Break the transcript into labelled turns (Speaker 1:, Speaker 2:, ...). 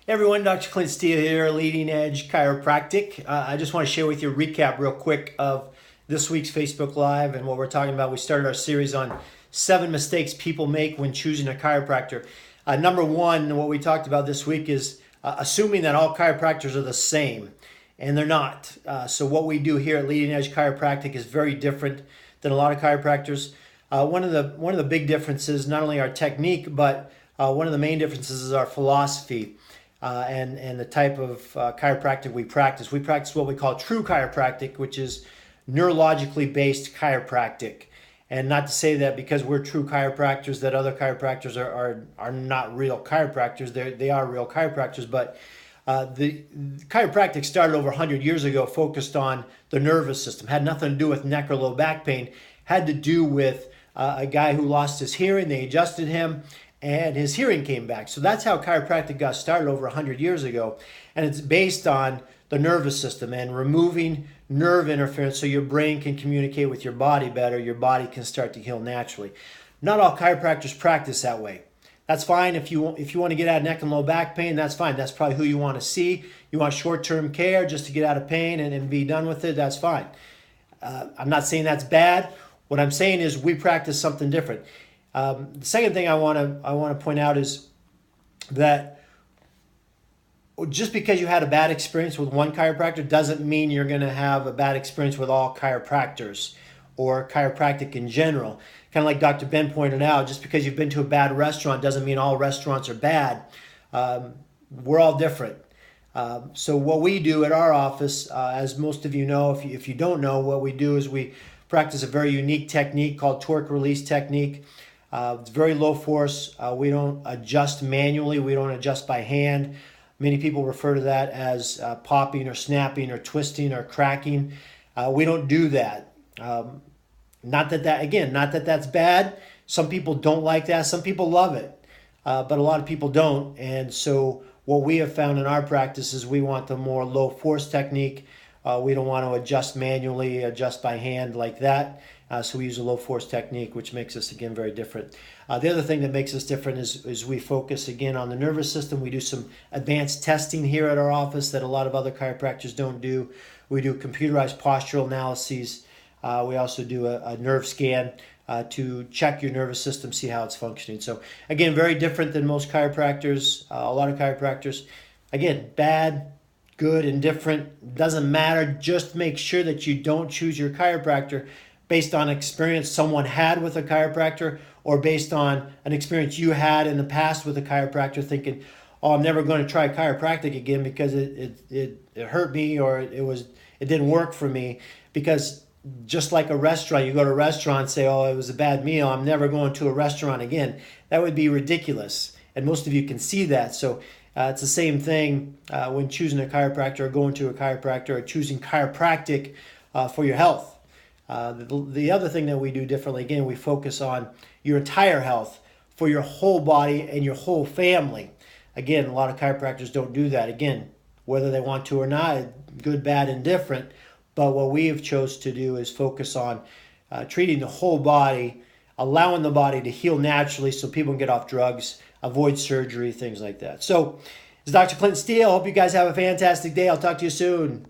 Speaker 1: Hey everyone, Dr. Clint Steele here, Leading Edge Chiropractic. I just want to share with you a recap real quick of this week's Facebook Live and what we're talking about. We started our series on 7 mistakes people make when choosing a chiropractor. Number one, what we talked about this week is assuming that all chiropractors are the same, and they're not. So what we do here at Leading Edge Chiropractic is very different than a lot of chiropractors. One of the big differences, not only our technique, but one of the main differences is our philosophy. And the type of chiropractic we practice. We practice what we call true chiropractic, which is neurologically based chiropractic. And not to say that because we're true chiropractors that other chiropractors are not real chiropractors. They are real chiropractors, but the chiropractic started over 100 years ago, focused on the nervous system. Had nothing to do with neck or low back pain. Had to do with a guy who lost his hearing. They adjusted him and his hearing came back. So that's how chiropractic got started over 100 years ago. And it's based on the nervous system and removing nerve interference so your brain can communicate with your body better. Your body can start to heal naturally. Not all chiropractors practice that way. That's fine. If you want to get out of neck and low back pain, that's fine. That's probably who you want to see. You want short-term care just to get out of pain and be done with it, that's fine. I'm not saying that's bad. What I'm saying is we practice something different. The second thing I want to point out is that just because you had a bad experience with one chiropractor doesn't mean you're going to have a bad experience with all chiropractors or chiropractic in general. Kind of like Dr. Ben pointed out, just because you've been to a bad restaurant doesn't mean all restaurants are bad. We're all different. So what we do at our office, as most of you know, if you don't know, what we do is we practice a very unique technique called torque release technique. It's very low force. We don't adjust manually. We don't adjust by hand. Many people refer to that as popping or snapping or twisting or cracking. We don't do that. Not that that's bad. Some people don't like that. Some people love it. But a lot of people don't. And so what we have found in our practice is we want the more low force technique. We don't want to adjust manually, adjust by hand like that. So we use a low force technique, which makes us, again, very different. The other thing that makes us different is we focus, again, on the nervous system. We do some advanced testing here at our office that a lot of other chiropractors don't do. We do computerized postural analyses. We also do a nerve scan to check your nervous system, see how it's functioning. So, again, very different than most chiropractors, a lot of chiropractors. Again, bad, good, indifferent, doesn't matter. Just make sure that you don't choose your chiropractor based on experience someone had with a chiropractor or based on an experience you had in the past with a chiropractor thinking, oh, I'm never going to try chiropractic again because it hurt me or it didn't work for me. Because just like a restaurant, you go to a restaurant and say, oh, it was a bad meal, I'm never going to a restaurant again. That would be ridiculous. And most of you can see that. So it's the same thing when choosing a chiropractor or going to a chiropractor or choosing chiropractic for your health. The other thing that we do differently, again, we focus on your entire health for your whole body and your whole family. Again, a lot of chiropractors don't do that. Again, whether they want to or not, good, bad, indifferent. But what we have chose to do is focus on treating the whole body, allowing the body to heal naturally so people can get off drugs, avoid surgery, things like that. So, it's Dr. Clinton Steele. Hope you guys have a fantastic day. I'll talk to you soon.